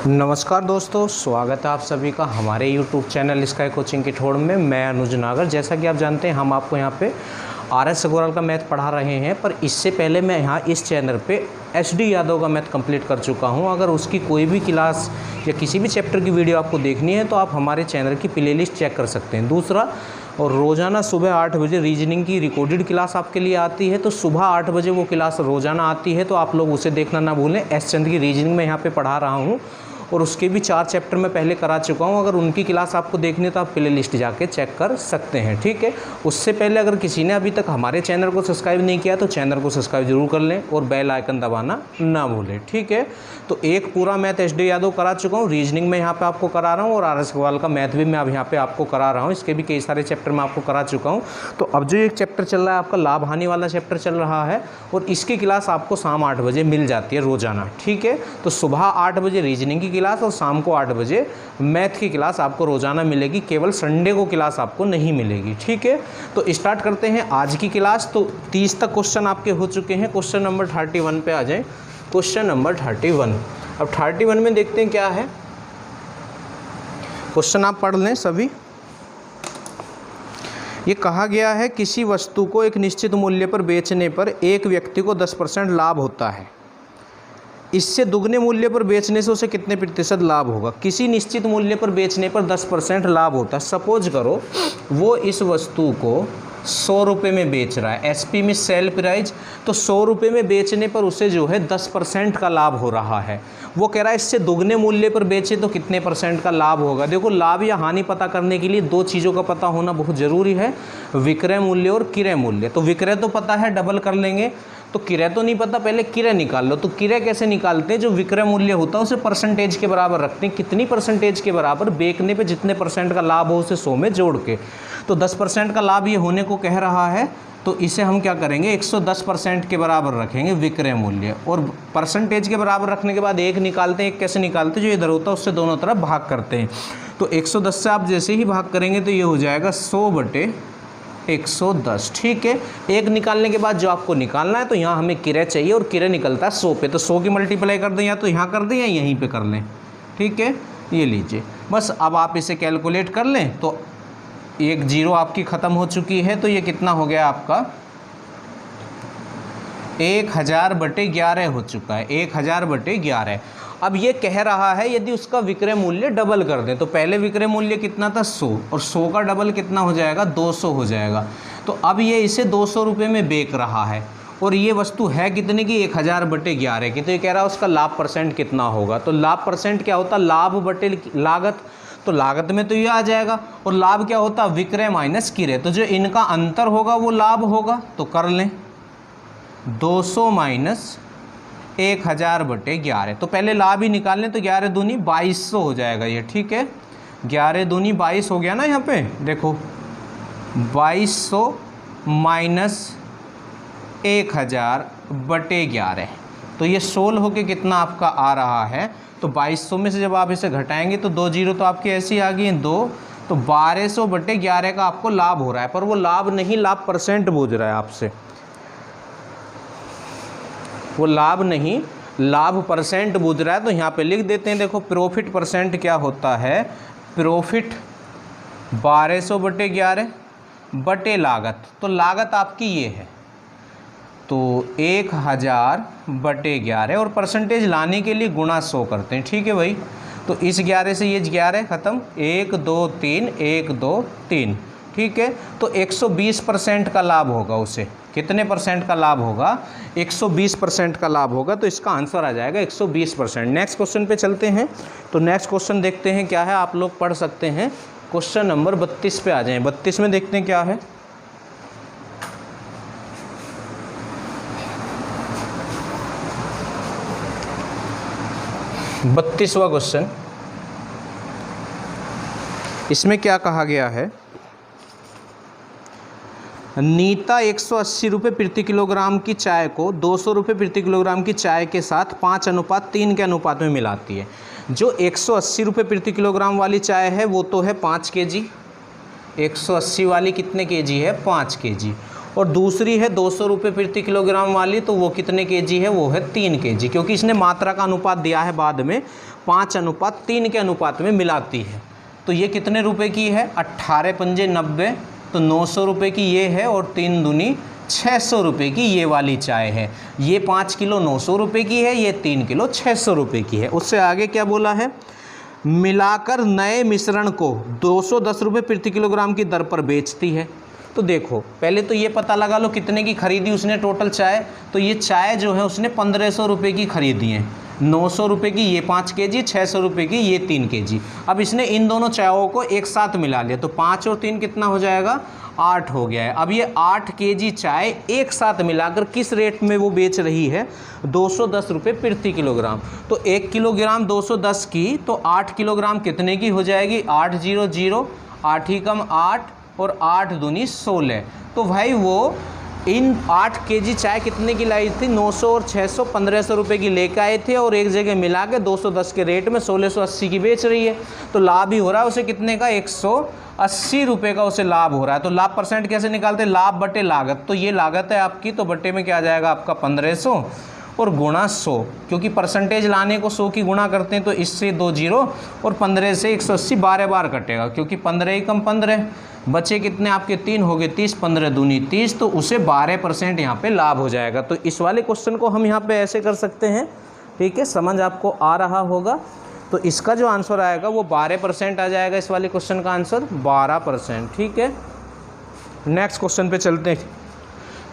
नमस्कार दोस्तों, स्वागत है आप सभी का हमारे YouTube चैनल स्काई कोचिंग की ठोड़ में। मैं अनुज नागर। जैसा कि आप जानते हैं, हम आपको यहाँ पे RS अग्रवाल का मैथ पढ़ा रहे हैं, पर इससे पहले मैं यहाँ इस चैनल पे HD यादव का मैथ कंप्लीट कर चुका हूँ। अगर उसकी कोई भी क्लास या किसी भी चैप्टर की वीडियो आपको देखनी है तो आप हमारे चैनल की प्लेलिस्ट चेक कर सकते हैं। दूसरा, और रोज़ाना सुबह 8 बजे रीजनिंग की रिकॉर्डेड क्लास आपके लिए आती है, तो सुबह 8 बजे वो क्लास रोज़ाना आती है, तो आप लोग उसे देखना ना भूलें। एस चंद की रीजनिंग में यहाँ पे पढ़ा रहा हूँ और उसके भी 4 चैप्टर मैं पहले करा चुका हूँ। अगर उनकी क्लास आपको देखनी है तो आप प्ले लिस्ट जाके चेक कर सकते हैं, ठीक है। उससे पहले अगर किसी ने अभी तक हमारे चैनल को सब्सक्राइब नहीं किया तो चैनल को सब्सक्राइब जरूर कर लें और बेल आइकन दबाना ना भूलें, ठीक है। तो एक पूरा मैथ HD यादव करा चुका हूँ, रीजनिंग में यहाँ पे आपको करा रहा हूँ, और RS अग्रवाल का मैथ भी मैं अब यहाँ पे आपको करा रहा हूँ। इसके भी कई सारे चैप्टर मैं आपको करा चुका हूँ। तो अब जो एक चैप्टर चल रहा है आपका लाभ हानि वाला चैप्टर चल रहा है, और इसकी क्लास आपको शाम 8 बजे मिल जाती है रोजाना, ठीक है। तो सुबह 8 बजे रीजनिंग की क्लास और शाम को 8 बजे मैथ की क्लास आपको रोजाना मिलेगी। केवल संडे को क्लास आपको नहीं मिलेगी, ठीक है। तो स्टार्ट करते हैं आज की क्लास। तो 30 तक क्वेश्चन आपके हो चुके हैं। क्वेश्चन नंबर 31 पे आ जाएं। Question number 31। अब 31 में देखते हैं क्या है। क्वेश्चन आप पढ़ लें सभी। ये कहा गया है, किसी वस्तु को एक निश्चित मूल्य पर बेचने पर एक व्यक्ति को 10% लाभ होता है। इससे दुगने मूल्य पर बेचने से उसे कितने प्रतिशत लाभ होगा। किसी निश्चित मूल्य पर बेचने पर 10% लाभ होता है। सपोज करो वो इस वस्तु को 100 रुपये में बेच रहा है, SP में सेल प्राइस। तो 100 रुपये में बेचने पर उसे जो है 10% का लाभ हो रहा है। वो कह रहा है इससे दुगने मूल्य पर बेचे तो कितने % का लाभ होगा। देखो, लाभ या हानि पता करने के लिए 2 चीज़ों का पता होना बहुत ज़रूरी है, विक्रय मूल्य और क्रय मूल्य। तो विक्रय तो पता है, डबल कर लेंगे। तो क्रय तो नहीं पता, पहले क्रय निकाल लो। तो क्रय कैसे निकालते हैं, जो विक्रय मूल्य होता है उसे परसेंटेज के बराबर रखते हैं। कितनी परसेंटेज के बराबर, बेचने पे जितने % का लाभ हो उसे 100 में जोड़ के। तो 10% का लाभ ये होने को कह रहा है, तो इसे हम क्या करेंगे, 110% के बराबर रखेंगे विक्रय मूल्य, और परसेंटेज के बराबर रखने के बाद 1 निकालते हैं। 1 कैसे निकालते हैं, जो इधर होता है उससे दोनों तरफ भाग करते हैं। तो 110 से आप जैसे ही भाग करेंगे तो ये हो जाएगा 100/110, ठीक है। 1 निकालने के बाद जो आपको निकालना है, तो यहाँ हमें क्रय चाहिए और क्रय निकलता है 100 पे। तो 100 की मल्टीप्लाई कर दें, या तो यहाँ कर दें या यहीं पे कर लें, ठीक है। ये लीजिए, बस अब आप इसे कैलकुलेट कर लें। तो 1 0 आपकी ख़त्म हो चुकी है। तो ये कितना हो गया आपका, 1000/11 हो चुका है। 1000/11। अब ये कह रहा है यदि उसका विक्रय मूल्य डबल कर दें, तो पहले विक्रय मूल्य कितना था 100, और 100 का डबल कितना हो जाएगा, 200 हो जाएगा। तो अब ये इसे 200 रुपये में बेच रहा है, और ये वस्तु है कितने की, 1000/11 की। तो ये कह रहा है उसका लाभ % कितना होगा। तो लाभ % क्या होता, लाभ बटे लागत। तो लागत में तो ये आ जाएगा, और लाभ क्या होता, विक्रय माइनस क्रय। तो जो इनका अंतर होगा वो लाभ होगा। तो कर लें 200 माइनस 1000/11। तो पहले लाभ ही निकाल लें। तो 11 दूनी 2200 हो जाएगा ये, ठीक है। 11 दूनी 22 हो गया ना, यहाँ पे देखो 2200 माइनस 1000/11। तो ये 16 होके कितना आपका आ रहा है। तो 2200 में से जब आप इसे घटाएंगे तो 2 0 तो आपकी ऐसी आ गई हैं 2। तो 1200/11 का आपको लाभ हो रहा है, पर वो लाभ नहीं, लाभ % पूछ रहा है आपसे। वो लाभ नहीं, लाभ % पूछ रहा है। तो यहाँ पे लिख देते हैं, देखो प्रॉफिट % क्या होता है, प्रॉफिट 1200/11 बटे लागत। तो लागत आपकी ये है, तो 1000/11, और परसेंटेज लाने के लिए गुणा 100 करते हैं, ठीक है भाई। तो इस 11 से ये 11 ख़त्म, 1 2 3 1 2 3, ठीक है। तो 120% का लाभ होगा उसे। कितने % का लाभ होगा, 120% का लाभ होगा। तो इसका आंसर आ जाएगा 120%। नेक्स्ट क्वेश्चन पे चलते हैं। तो नेक्स्ट क्वेश्चन देखते हैं क्या है, आप लोग पढ़ सकते हैं। क्वेश्चन नंबर 32 पे आ जाएं। 32 में देखते हैं क्या है। बत्तीसवां क्वेश्चन, इसमें क्या कहा गया है, नीता 180 रुपये प्रति किलोग्राम की चाय को 200 रुपये प्रति किलोग्राम की चाय के साथ 5:3 के अनुपात में मिलाती है। जो 180 रुपये प्रति किलोग्राम वाली चाय है वो तो है 5 kg। 180 वाली कितने kg है, 5 kg। और दूसरी है 200 रुपये प्रति किलोग्राम वाली, तो वो कितने केजी है, वो है 3 केजी, क्योंकि इसने मात्रा का अनुपात दिया है बाद में 5:3 के अनुपात में मिलाती है। तो ये कितने रुपए की है? 18 पंजे 90, तो 900 रुपये की ये है और 3 दूनी 600 रुपये की ये वाली चाय है। ये 5 किलो 900 रुपये की है, ये 3 किलो 600 रुपये की है। उससे आगे क्या बोला है? मिलाकर नए मिश्रण को 210 रुपये प्रति किलोग्राम की दर पर बेचती है। तो देखो पहले तो ये पता लगा लो कितने की खरीदी उसने टोटल चाय। तो ये चाय जो है उसने 1500 रुपये की खरीदी है। 900 रुपये की ये 5 केजी, 600 रुपये की ये 3 केजी। अब इसने इन दोनों चायों को एक साथ मिला लिया, तो 5 और 3 कितना हो जाएगा? 8 हो गया है। अब ये 8 केजी चाय एक साथ मिलाकर किस रेट में वो बेच रही है? 210 रुपये प्रति किलोग्राम। तो 1 किलोग्राम 210 की, तो 8 किलोग्राम कितने की हो जाएगी? 8 0 0, 8 ही कम 8 और 8 दूनी 16। तो भाई वो इन 8 केजी चाय कितने की लाई थी? 900 और 600 1500 रुपये की लेकर आए थे और एक जगह मिला के 210 के रेट में 1680 की बेच रही है। तो लाभ ही हो रहा है उसे कितने का? 180 रुपये का उसे लाभ हो रहा है। तो लाभ परसेंट कैसे निकालते हैं? लाभ बटे लागत। तो ये लागत है आपकी, तो बटे में क्या आ जाएगा आपका? 1500 और गुणा 100, क्योंकि परसेंटेज लाने को 100 की गुणा करते हैं, तो इससे 2 जीरो और 15 से 180 12 बार कटेगा, क्योंकि 15 ही कम 15 बचे कितने आपके? 3 हो गए 30, 15 दूनी 30, तो उसे 12% यहाँ पे लाभ हो जाएगा। तो इस वाले क्वेश्चन को हम यहाँ पे ऐसे कर सकते हैं, ठीक है, समझ आपको आ रहा होगा। तो इसका जो आंसर आएगा वो 12% आ जाएगा। इस वाले क्वेश्चन का आंसर 12%, ठीक है। नेक्स्ट क्वेश्चन पे चलते हैं।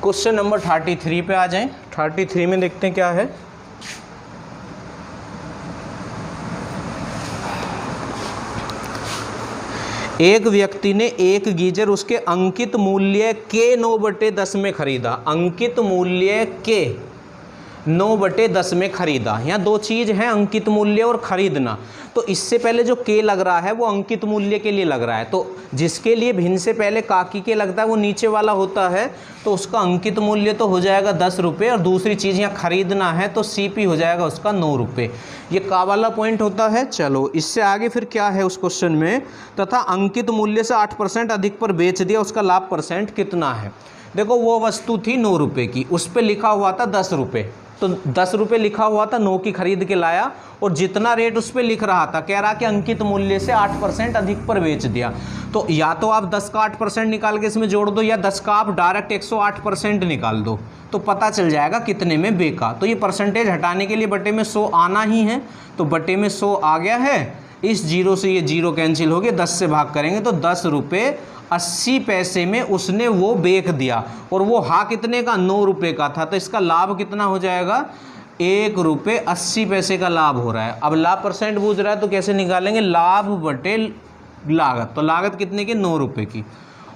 क्वेश्चन नंबर 33 पे आ जाएं। 33 में देखते हैं क्या है। एक व्यक्ति ने एक गीजर उसके अंकित मूल्य के 9/10 में खरीदा। अंकित मूल्य के 9/10 में खरीदा। यहाँ दो चीज़ हैं, अंकित मूल्य और खरीदना। तो इससे पहले जो के लग रहा है वो अंकित मूल्य के लिए लग रहा है। तो जिसके लिए भिन्न से पहले काकी के लगता है वो नीचे वाला होता है, तो उसका अंकित मूल्य तो हो जाएगा 10 रुपये। और दूसरी चीज़ यहाँ खरीदना है तो सीपी हो जाएगा उसका 9 रुपये। ये का वाला पॉइंट होता है। चलो इससे आगे फिर क्या है उस क्वेश्चन में? तथा अंकित मूल्य से 8% अधिक पर बेच दिया, उसका लाभ परसेंट कितना है? देखो वो वस्तु थी 9 रुपये की, उस पर लिखा हुआ था 10 रुपये। तो 10 रुपये लिखा हुआ था, 9 की खरीद के लाया और जितना रेट उस पर लिख रहा था, कह रहा कि अंकित मूल्य से 8% अधिक पर बेच दिया। तो या तो आप 10 का 8% निकाल के इसमें जोड़ दो, या 10 का आप डायरेक्ट 108% निकाल दो, तो पता चल जाएगा कितने में बेका। तो ये परसेंटेज हटाने के लिए बटे में 100 आना ही है, तो बटे में 100 आ गया है। इस जीरो से ये जीरो कैंसिल हो गए, 10 से भाग करेंगे तो 10 रुपये 80 पैसे में उसने वो बेच दिया। और वो हा कितने का? 9 रुपये का था। तो इसका लाभ कितना हो जाएगा? 1 रुपये 80 पैसे का लाभ हो रहा है। अब लाभ परसेंट पूछ रहा है तो कैसे निकालेंगे? लाभ बटे लागत। तो लागत कितने की? 9 रुपये की।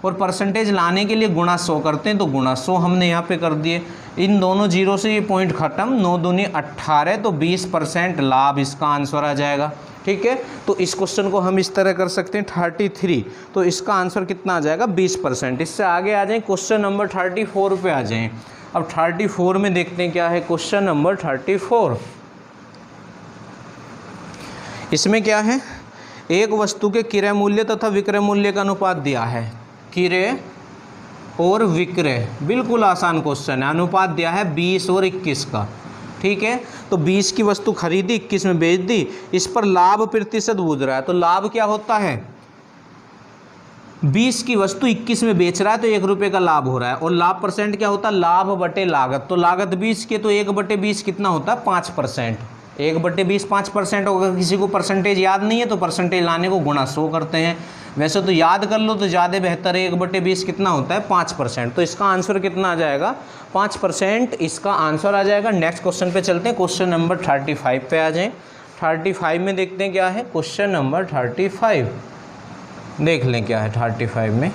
और परसेंटेज लाने के लिए गुणा 100 करते हैं, तो गुणा 100 हमने यहाँ पे कर दिए। इन दोनों जीरो से ये पॉइंट ख़त्म। 9 दूनी 18, तो 20% लाभ इसका आंसर आ जाएगा, ठीक है। तो इस क्वेश्चन को हम इस तरह कर सकते हैं 33, तो इसका आंसर कितना आ जाएगा? 20%। इससे आगे आ जाएं, क्वेश्चन नंबर 34 पे आ जाएं। अब 34 में देखते हैं क्या है। क्वेश्चन नंबर 34, इसमें क्या है? एक वस्तु के क्रय मूल्य तथा विक्रय मूल्य का अनुपात दिया है। क्रय और विक्रय, बिल्कुल आसान क्वेश्चन है। अनुपात दिया है 20 और 21 का, ठीक है। तो 20 की वस्तु खरीदी, 21 में बेच दी। इस पर लाभ प्रतिशत पूछ रहा है, तो लाभ क्या होता है? 20 की वस्तु 21 में बेच रहा है तो 1 रुपये का लाभ हो रहा है। और लाभ परसेंट क्या होता है? लाभ बटे लागत। तो लागत 20 के, तो 1/20 कितना होता है? 5%। 1/20 5% होगा। किसी को परसेंटेज याद नहीं है तो परसेंटेज लाने को गुणा 100 करते हैं। वैसे तो याद कर लो तो ज़्यादा बेहतर है। 1/20 कितना होता है? 5%। तो इसका आंसर कितना आ जाएगा? 5% इसका आंसर आ जाएगा। नेक्स्ट क्वेश्चन पे चलते हैं। क्वेश्चन नंबर 35 पे आ जाएं। 35 में देखते हैं क्या है। क्वेश्चन नंबर 35 देख लें क्या है 35 में।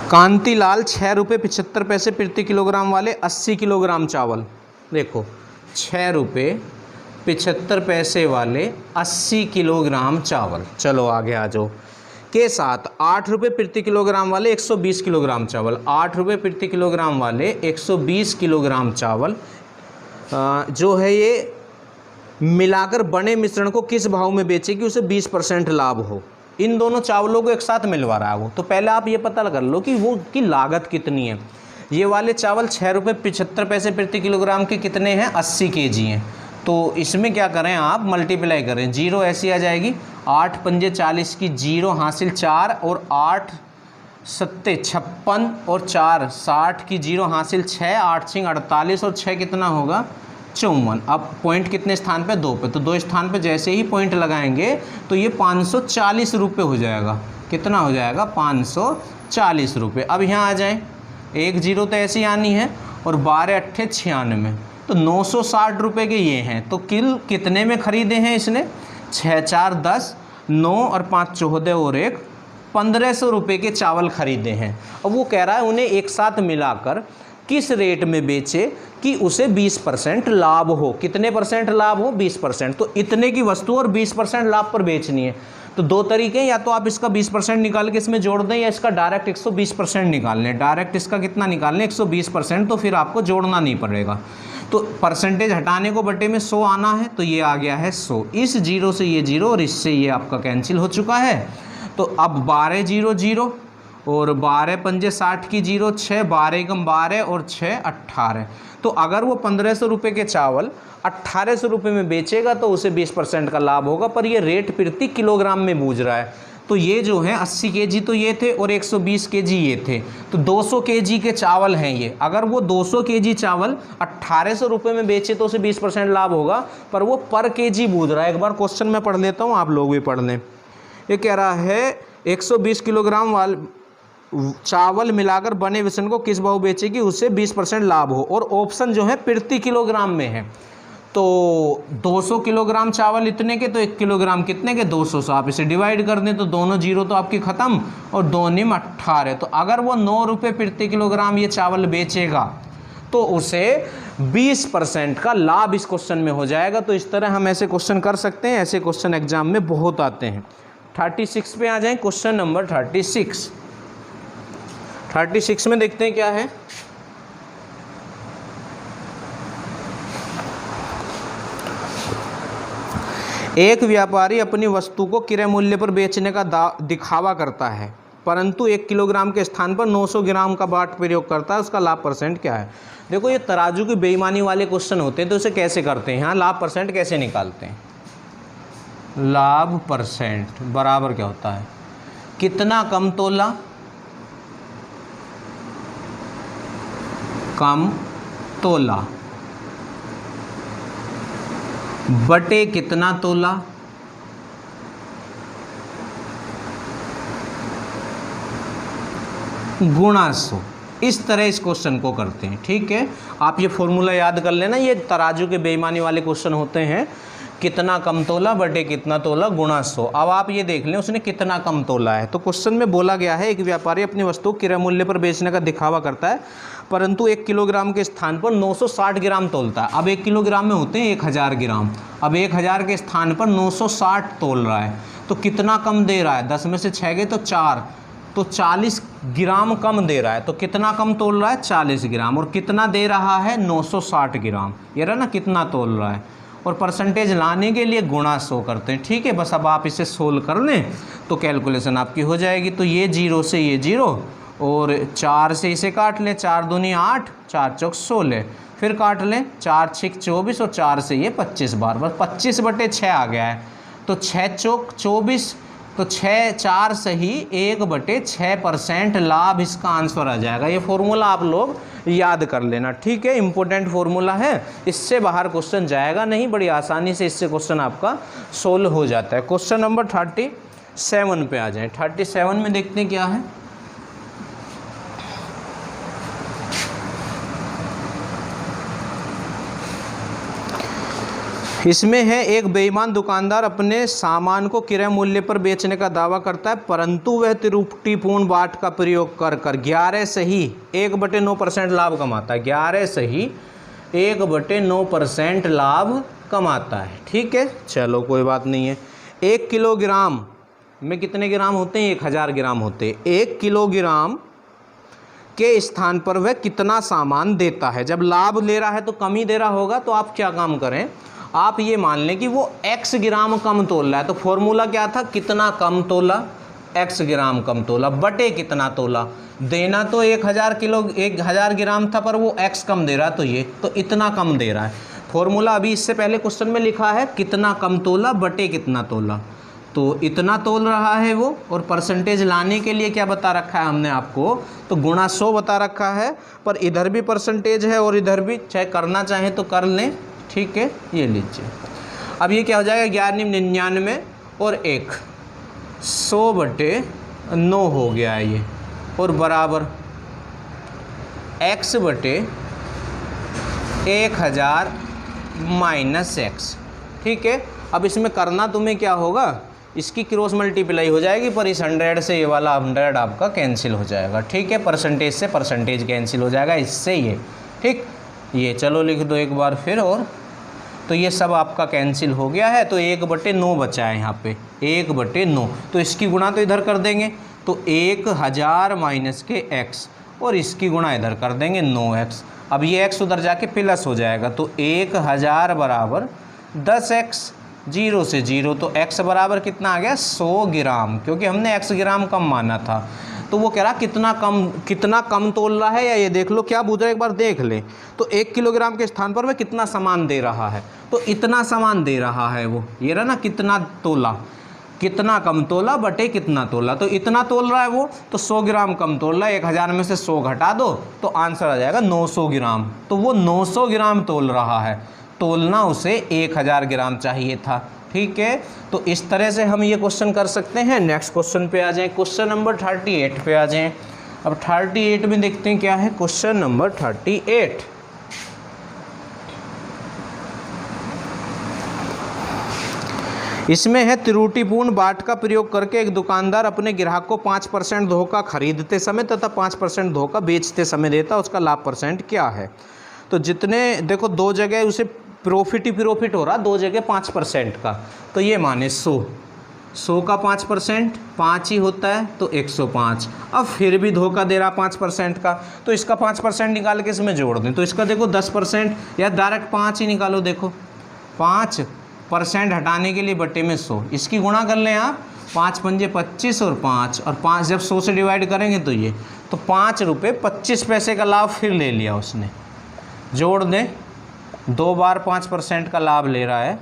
कांतिलाल 6 रुपये 75 पैसे प्रति किलोग्राम वाले 80 किलोग्राम चावल, देखो 6 रुपये 75 पैसे वाले 80 किलोग्राम चावल, चलो आगे आ जाओ, के साथ 8 रुपये प्रति किलोग्राम वाले 120 किलोग्राम चावल, 8 रुपये प्रति किलोग्राम वाले 120 किलोग्राम चावल जो है ये मिलाकर बने मिश्रण को किस भाव में बेचेगी उसे 20% लाभ हो। इन दोनों चावलों को एक साथ मिलवा रहा है वो। तो पहले आप ये पता कर लो कि वो की लागत कितनी है। ये वाले चावल 6 रुपये 75 पैसे प्रति किलोग्राम के कितने हैं? 80 kg हैं। तो इसमें क्या करें आप, मल्टीप्लाई करें, 0 ऐसी आ जाएगी, 8 पंजे 40 की 0 हासिल 4 और 8 सत्ते 56 और 4 60 की 0 हासिल 6, 8 छिंग 48 और 6 कितना होगा 54। अब पॉइंट कितने स्थान पे, 2 पे, तो 2 स्थान पे जैसे ही पॉइंट लगाएंगे तो ये 540 रुपये हो जाएगा। कितना हो जाएगा 540 रुपये। अब यहाँ आ जाएं, 1 0 तो ऐसी आनी है और 12 अट्ठे 96, तो 960 रुपये के ये हैं। तो कितने में ख़रीदे हैं इसने, 6 4 10, 9 और 5 14 और 1 1500 रुपये के चावल खरीदे हैं। अब वो कह रहा है उन्हें एक साथ मिलाकर किस रेट में बेचे कि उसे 20% लाभ हो। कितने परसेंट लाभ हो, 20%। तो इतने की वस्तु और 20% लाभ पर बेचनी है। तो 2 तरीके, या तो आप इसका 20% निकाल के इसमें जोड़ दें, या इसका डायरेक्ट 120% निकाल लें। डायरेक्ट इसका कितना निकाल लें, 120%, तो फिर आपको जोड़ना नहीं पड़ेगा। तो परसेंटेज हटाने को बटे में 100 आना है, तो ये आ गया है 100। इस 0 से ये 0 और इससे ये आपका कैंसिल हो चुका है। तो अब 12 0 0 और 12 पंजे 60 की 0 6, 12 एकम 12 और 6 18। तो अगर वो 1500 रुपये के चावल 1800 रुपये में बेचेगा तो उसे 20% का लाभ होगा, पर ये रेट प्रति किलोग्राम में बूझ रहा है। तो ये जो है 80 केजी तो ये थे और 120 केजी ये थे, तो 200 केजी के चावल हैं ये। अगर वो 200 केजी चावल 1800 रुपये में बेचे तो उसे 20% लाभ होगा, पर वो पर केजी बूझ रहा है। एक बार क्वेश्चन मैं पढ़ लेता हूँ, आप लोग भी पढ़ लें। ये कह रहा है 120 किलोग्राम वाल चावल मिलाकर बने विषण को किस भाव बेचे कि उससे 20% लाभ हो, और ऑप्शन जो है प्रति किलोग्राम में है। तो 200 किलोग्राम चावल इतने के, तो 1 किलोग्राम कितने के 200 से आप इसे डिवाइड कर दें तो दोनों 0 तो आपकी ख़त्म और 2 निम 18। तो अगर वो 9 रुपये प्रति किलोग्राम ये चावल बेचेगा तो उसे 20% का लाभ इस क्वेश्चन में हो जाएगा। तो इस तरह हम ऐसे क्वेश्चन कर सकते हैं, ऐसे क्वेश्चन एग्जाम में बहुत आते हैं। 36 पे आ जाएं, क्वेश्चन नंबर 36 में देखते हैं क्या है। एक व्यापारी अपनी वस्तु को क्रय मूल्य पर बेचने का दिखावा करता है, परंतु 1 किलोग्राम के स्थान पर 900 ग्राम का बाट प्रयोग करता है, उसका लाभ परसेंट क्या है। देखो ये तराजू की बेईमानी वाले क्वेश्चन होते हैं, तो इसे कैसे करते हैं, यहाँ लाभ परसेंट कैसे निकालते हैं। लाभ परसेंट बराबर क्या होता है, कितना कम तोला, कम तोला, बटे कितना तोला, गुणा 100। इस तरह इस क्वेश्चन को करते हैं। ठीक है, आप ये फॉर्मूला याद कर लेना, ये तराजू के बेईमानी वाले क्वेश्चन होते हैं। कितना कम तोला बटे कितना तोला गुणा 100। अब आप ये देख लें उसने कितना कम तोला है। तो क्वेश्चन में बोला गया है एक व्यापारी अपनी वस्तु क्रय मूल्य पर बेचने का दिखावा करता है, परंतु 1 किलोग्राम के स्थान पर 960 ग्राम तोलता है। अब 1 किलोग्राम में होते हैं 1000 ग्राम। अब 1000 के स्थान पर 960 तोल रहा है, तो कितना कम दे रहा है, 10 में से 6 गए तो 4, तो 40 ग्राम कम दे रहा है। तो कितना कम तोल रहा है, 40 ग्राम। और कितना दे रहा है, 960 ग्राम। ये रहा ना कितना तोल रहा है। और परसेंटेज लाने के लिए गुणा 100 करते हैं। ठीक है, बस अब आप इसे सोल्व कर लें तो कैलकुलेशन आपकी हो जाएगी। तो ये 0 से ये 0 और 4 से इसे काट लें, 4 दूनी 8, 4 चौक 16, फिर काट लें 4 6 24 और 4 से ये 25 बार, बस 25 बटे 6 आ गया है। तो 6 चौक 24, तो 6 4 सही 1/6% लाभ इसका आंसर आ जाएगा। ये फॉर्मूला आप लोग याद कर लेना। ठीक है, इंपॉर्टेंट फॉर्मूला है, इससे बाहर क्वेश्चन जाएगा नहीं, बड़ी आसानी से इससे क्वेश्चन आपका सोल्व हो जाता है। क्वेश्चन नंबर 37 पे आ जाए। 37 में देखते हैं क्या है। इसमें है एक बेईमान दुकानदार अपने सामान को क्रय मूल्य पर बेचने का दावा करता है, परंतु वह त्रुटिपूर्ण बाट का प्रयोग कर 11 सही 1/9% लाभ कमाता है। 11 सही 1/9% लाभ कमाता है। ठीक है, चलो कोई बात नहीं है। 1 किलोग्राम में कितने ग्राम होते हैं, 1000 ग्राम होते हैं। 1 किलोग्राम के स्थान पर वह कितना सामान देता है। जब लाभ ले रहा है तो कम ही दे रहा होगा, तो आप क्या काम करें, आप ये मान लें कि वो x ग्राम कम तोल रहा है। तो फॉर्मूला क्या था, कितना कम तोला, x ग्राम कम तोला बटे कितना तोला। देना तो 1000 ग्राम था, पर वो x कम दे रहा है, तो ये तो इतना कम दे रहा है। फॉर्मूला अभी इससे पहले क्वेश्चन में लिखा है कितना कम तोला बटे कितना तोला, तो इतना तोल रहा है वो, और परसेंटेज लाने के लिए क्या बता रखा है हमने आपको, तो गुणा 100 बता रखा है। पर इधर भी परसेंटेज है और इधर भी, चाहे करना चाहें तो कर लें, ठीक है। ये लीजिए, अब ये क्या हो जाएगा 1199 और 1 100/9 हो गया है ये, और बराबर x बटे 1000 माइनस x, ठीक है। अब इसमें करना तुम्हें क्या होगा, इसकी क्रॉस मल्टीप्लाई हो जाएगी, पर इस 100 से ये वाला 100 आपका कैंसिल हो जाएगा, ठीक है। परसेंटेज से परसेंटेज कैंसिल हो जाएगा, इससे ये, ठीक। ये चलो लिख दो एक बार फिर, और तो ये सब आपका कैंसिल हो गया है, तो 1/9 बचा है यहाँ पे, 1/9। तो इसकी गुणा तो इधर कर देंगे, तो 1000 माइनस के x, और इसकी गुणा इधर कर देंगे 9x। अब ये x उधर जाके प्लस हो जाएगा, तो 1000 बराबर 10x, 0 से 0, तो x बराबर कितना आ गया 100 ग्राम, क्योंकि हमने x ग्राम कम माना था। तो वो कह रहा कितना कम तोल रहा है, या ये देख लो क्या पूछ रहा है, एक बार देख ले। तो 1 किलोग्राम के स्थान पर वह कितना सामान दे रहा है, तो इतना सामान दे रहा है वो, ये रहा ना कितना तोला, कितना कम तोला बटे कितना तोला, तो इतना तोल रहा है वो, तो 100 ग्राम कम तोल रहा है, 1000 में से 100 घटा दो तो आंसर आ जाएगा 900 ग्राम। तो वो 900 ग्राम तोल रहा है, तोलना उसे 1000 ग्राम चाहिए था, ठीक है। तो इस तरह से हम ये क्वेश्चन कर सकते हैं। नेक्स्ट क्वेश्चन पे आ जाएं, क्वेश्चन नंबर 38 पे आ जाएं। अब 38 में देखते हैं क्या है, क्वेश्चन नंबर 38। इसमें है त्रुटिपूर्ण बाट का प्रयोग करके एक दुकानदार अपने ग्राहक को 5% धोखा खरीदते समय तथा 5% धोखा बेचते समय देता, उसका लाभ परसेंट क्या है। तो जितने देखो दो जगह उसे प्रॉफिट ही प्रॉफिट हो रहा, दो जगह 5% का, तो ये माने 100 का 5% 5 ही होता है, तो 105। अब फिर भी धोखा दे रहा 5% का, तो इसका 5% निकाल के इसमें जोड़ दें, तो इसका देखो 10%, या डायरेक्ट 5 ही निकालो। देखो 5% हटाने के लिए बट्टे में 100, इसकी गुणा कर लें आप, 5 पंजे 25 और 5 जब 100 से डिवाइड करेंगे तो ये, तो 5 रुपये 25 पैसे का लाभ फिर ले लिया उसने। जोड़ दें, 2 बार 5% का लाभ ले रहा है,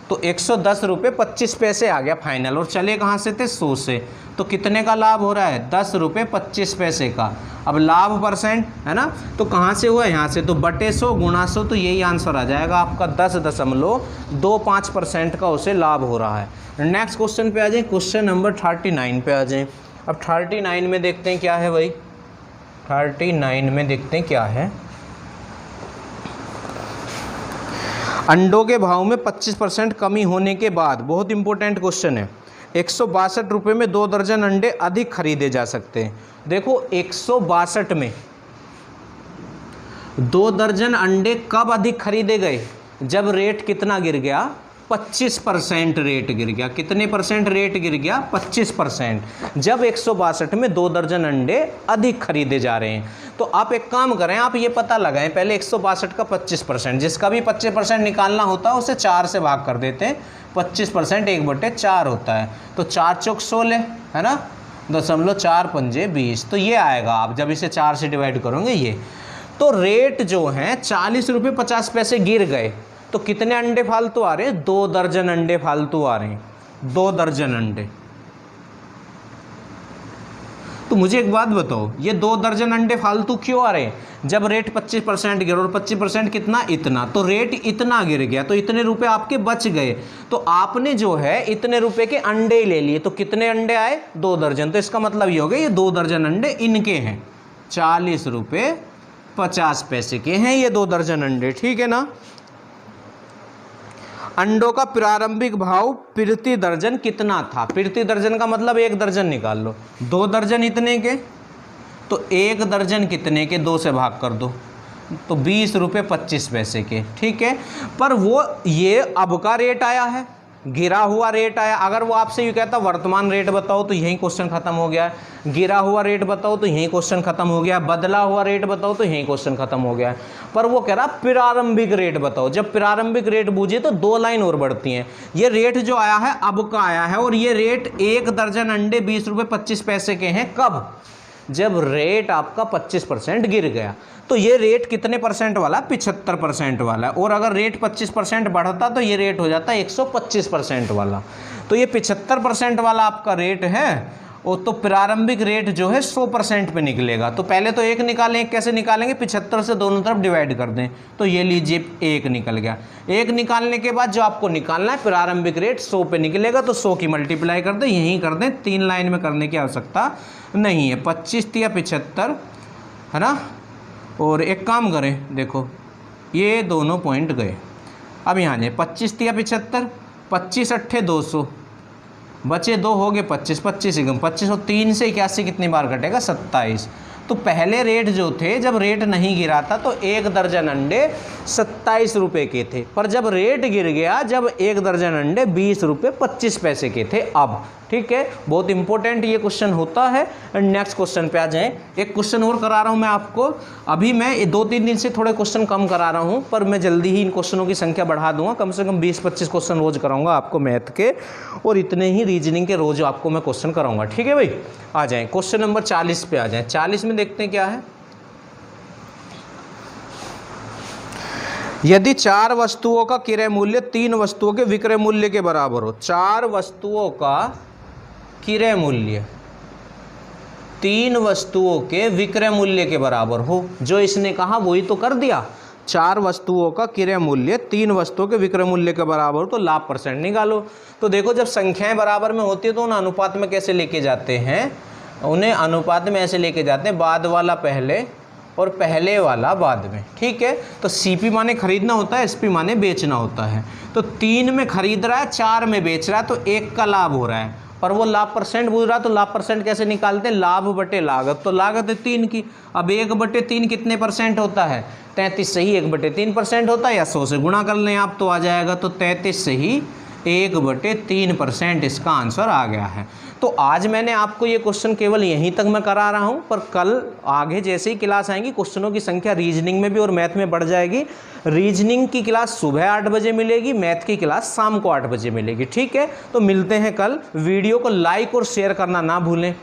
तो 110 रुपये 25 पैसे आ गया फाइनल। और चले कहाँ से थे, 100 से, तो कितने का लाभ हो रहा है, 10 रुपये 25 पैसे का। अब लाभ परसेंट है ना, तो कहाँ से हुआ, यहाँ से, तो बटे 100 गुणा 100, तो यही आंसर आ जाएगा आपका, 10.25% का उसे लाभ हो रहा है। नेक्स्ट क्वेश्चन पे आ जाए, क्वेश्चन नंबर 39 पे आ जाए। अब 39 में देखते हैं क्या है भाई, 39 में देखते हैं क्या है। अंडों के भाव में 25% कमी होने के बाद, बहुत इंपॉर्टेंट क्वेश्चन है, 162 रुपये में 2 दर्जन अंडे अधिक खरीदे जा सकते हैं। देखो 162 में 2 दर्जन अंडे कब अधिक खरीदे गए, जब रेट कितना गिर गया, 25% रेट गिर गया। कितने परसेंट रेट गिर गया, 25%, जब 162 में 2 दर्जन अंडे अधिक खरीदे जा रहे हैं। तो आप एक काम करें, आप ये पता लगाएं पहले 162 का 25%, जिसका भी 25% निकालना होता है उसे 4 से भाग कर देते हैं, 25% 1/4 होता है, तो 4 चौक 16 है ना, 0.4 पंजे 20, तो ये आएगा। आप जब इसे 4 से डिवाइड करोगे ये, तो रेट जो है 40 रुपये 50 पैसे गिर गए, तो कितने अंडे फालतू आ रहे हैं, 2 दर्जन अंडे फालतू आ रहे हैं, 2 दर्जन अंडे। तो मुझे एक बात बताओ, ये 2 दर्जन अंडे फालतू क्यों आ रहे हैं, जब रेट 25% गिरा, और 25% कितना, इतना, तो रेट इतना गिर गया, तो इतने रुपए आपके बच गए, तो आपने जो है इतने रुपए के अंडे ले लिए, तो कितने अंडे आए, 2 दर्जन। तो इसका मतलब ये हो गया ये 2 दर्जन अंडे इनके हैं, 40 रुपये 50 पैसे के हैं ये 2 दर्जन अंडे, ठीक है ना। अंडों का प्रारंभिक भाव प्रति दर्जन कितना था, प्रति दर्जन का मतलब 1 दर्जन निकाल लो, 2 दर्जन इतने के, तो 1 दर्जन कितने के, 2 से भाग कर दो, तो 20 रुपये 25 पैसे के, ठीक है। पर वो ये अब का रेट आया है, गिरा हुआ रेट आया। अगर वो आपसे ये कहता वर्तमान रेट बताओ, तो यही क्वेश्चन खत्म हो गया। गिरा हुआ रेट बताओ, तो यही क्वेश्चन खत्म हो गया। बदला हुआ रेट बताओ, तो यही क्वेश्चन खत्म हो गया। पर वो कह रहा प्रारंभिक रेट बताओ। जब प्रारंभिक रेट बूझे तो 2 लाइन और बढ़ती हैं। ये रेट जो आया है अब का आया है, और ये रेट 1 दर्जन अंडे 20 रुपये 25 पैसे के हैं। कब, जब रेट आपका 25% गिर गया। तो ये रेट कितने परसेंट वाला, 75% वाला, और अगर रेट 25% बढ़ता तो ये रेट हो जाता है 125% वाला। तो ये 75% वाला आपका रेट है, वो तो प्रारंभिक रेट जो है 100% पे निकलेगा। तो पहले तो एक निकालें, कैसे निकालेंगे, 75 से दोनों तरफ डिवाइड कर दें, तो ये लीजिए एक निकल गया। एक निकालने के बाद जो आपको निकालना है प्रारंभिक रेट 100 पे निकलेगा, तो 100 की मल्टीप्लाई कर दें, यहीं कर दें, 3 लाइन में करने की आवश्यकता नहीं है। 25 या 75 है ना। और एक काम करें, देखो ये दोनों पॉइंट गए, अब यहाँ जाए 25 या 75, 25 अट्ठे 200, बचे 2 हो गए 25, 25 एकम 25 और 3 से 81 कितनी बार कटेगा, 27। तो पहले रेट जो थे, जब रेट नहीं गिरा था तो 1 दर्जन अंडे 27 रुपये के थे, पर जब रेट गिर गया, जब 1 दर्जन अंडे 20 रुपये 25 पैसे के थे अब। ठीक है, बहुत इंपॉर्टेंट ये क्वेश्चन होता है। नेक्स्ट क्वेश्चन पे आ जाएं। एक क्वेश्चन और करा रहा हूँ मैं आपको, अभी मैं 2-3 दिन से थोड़े क्वेश्चन कम करा रहा हूँ, पर मैं जल्दी ही इन क्वेश्चनों की संख्या बढ़ा दूंगा, कम से कम 20-25 क्वेश्चन रोज कराऊंगा आपको मैथ के, और इतने ही रीजनिंग के रोज आपको मैं क्वेश्चन कराऊंगा। ठीक है भाई, आ जाएँ क्वेश्चन नंबर 40 पे आ जाएँ। 40 में देखते हैं क्या है। यदि 4 वस्तुओं का क्रय मूल्य 3 वस्तुओं के विक्रय मूल्य के बराबर हो, 4 वस्तुओं का क्रय मूल्य 3 वस्तुओं के विक्रय मूल्य के बराबर हो, जो इसने कहा वही तो कर दिया। 4 वस्तुओं का क्रय मूल्य 3 वस्तुओं के विक्रय मूल्य के बराबर हो तो लाभ परसेंट निकालो। तो देखो, जब संख्याएं बराबर में होती है तो उन अनुपात में कैसे लेके जाते हैं, उन्हें अनुपात में ऐसे लेके जाते हैं, बाद वाला पहले और पहले वाला बाद में। ठीक है, तो सीपी माने खरीदना होता है, एसपी माने बेचना होता है। तो 3 में खरीद रहा है, 4 में बेच रहा है, तो 1 का लाभ हो रहा है, पर वो लाभ परसेंट पूछ रहा है, तो लाभ परसेंट कैसे निकालते हैं, लाभ बटे लागत। तो लागत है 3 की, अब 1/3 कितने परसेंट होता है, 33 से ही 1/3% होता है, या 100 से गुणा कर लें आप तो आ जाएगा। तो 33 से ही 1/3% इसका आंसर आ गया है। तो आज मैंने आपको ये क्वेश्चन केवल यहीं तक मैं करा रहा हूँ, पर कल आगे जैसे ही क्लास आएंगी क्वेश्चनों की संख्या रीजनिंग में भी और मैथ में बढ़ जाएगी। रीजनिंग की क्लास सुबह 8 बजे मिलेगी, मैथ की क्लास शाम को 8 बजे मिलेगी। ठीक है, तो मिलते हैं कल। वीडियो को लाइक और शेयर करना ना भूलें।